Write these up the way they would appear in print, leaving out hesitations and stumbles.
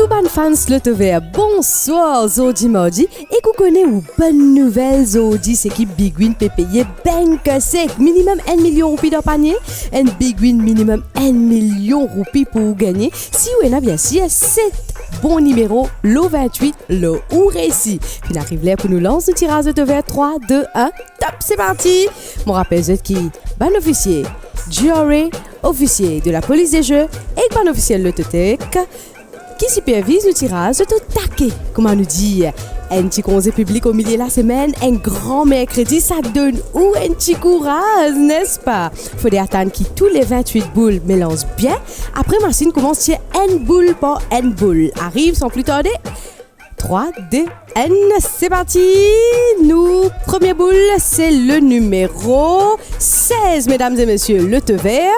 Nous, bonnes fans, le vert. Bonsoir, Zodi Mardi. Et qu'on connaît une bonne nouvelle, Zodi, c'est que Big Win peut payer bank sec. Minimum 1 million roupies dans panier. Un Big Win minimum 1 million roupies pour gagner. Si vous avez bien sûr 7 bons numéros, le 28, le ou récit. Puis arrive là pour nous lancer le tirage de vert 3, 2, 1. Top, c'est parti. Mon rappel, c'est qui? Bon officier, jury, officier de la police des jeux et bon officiel de l'autotech qui supervise le tirage de tout taquet. Comment nous dire? Un petit conseil public au milieu de la semaine, un grand mercredi, ça donne ou un petit courage, n'est-ce pas? Faudrait attendre que tous les 28 boules mélangent bien. Après, machine commence sur une boule par une boule. Arrive sans plus tarder. 3, 2, 1, c'est parti. Nous, première boule, c'est le numéro 16, mesdames et messieurs, le te vert.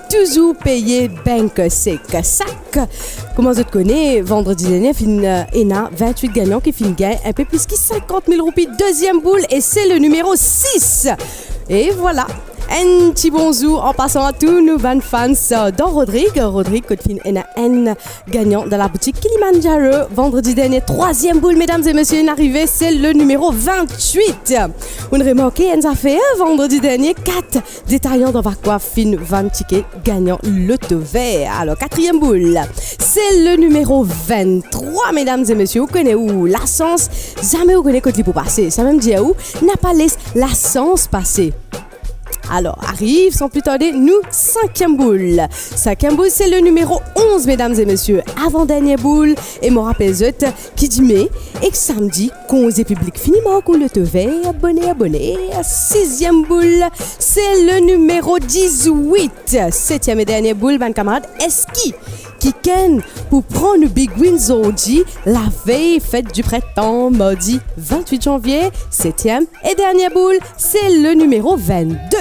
Toujours payé bank sec sac. Comment je te connais, vendredi dernier, Ena, 28 gagnants qui finissent gagnent un peu plus que 50 000 roupies. Deuxième boule, et c'est le numéro 6. Et voilà. Un petit bonjour en passant à tous nos bonnes fans dans Rodrigue, Codefin N gagnant dans la boutique Kilimanjaro. Vendredi dernier, troisième boule, mesdames et messieurs, une arrivée, c'est le numéro 28. On remarqué, on a fait vendredi dernier 4 détaillants dans Vacois fin 20 tickets gagnant le te vert. Alors, quatrième boule, c'est le numéro 23, mesdames et messieurs. Vous connaissez où? La sens, jamais vous connaissez côté pour passer. Ça même dit où? N'a pas laissé la sens passer. Alors, arrive sans plus tarder, nous, cinquième boule. Cinquième boule, c'est le numéro 11, mesdames et messieurs. Avant-dernière boule, et mon rappel qui dit mais, et que samedi, congé public finiment, qu'on le te vert, abonné. Sixième boule, c'est le numéro 18. Septième et dernière boule, ban camarade, Eski, qui ken pour prendre le Big Win Zodi, la veille fête du printemps, mardi 28 janvier. Septième et dernière boule, c'est le numéro 22.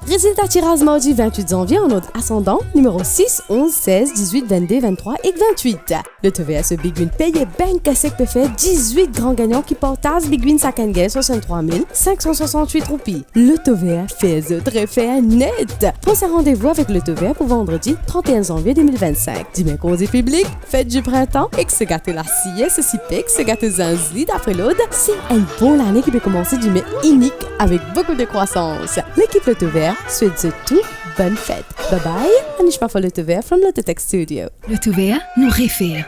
Résultat tirage mardi 28 janvier en ordre ascendant, numéro 6, 11, 16, 18, 22, 23 et 28. Le TVS Big Win payé bank sec peut faire 18 grands gagnants qui partagent Big Win Sakan Gay 63 568 roupies. Le TVS fait très fait net. Prenez un rendez-vous avec le TVS pour vendredi 31 janvier 2025. Dimanche congé public, fête du printemps et que se gâter la sieste, ceci pique, se gâter Zanzli d'après l'aude. C'est une bonne année qui peut commencer du mai unique avec beaucoup de croissance. L'équipe Le TVS souhaite tout bonne fête. Bye bye. Anish Paffa Le TVS from L'autotech Studio. Le TVS nous réfère.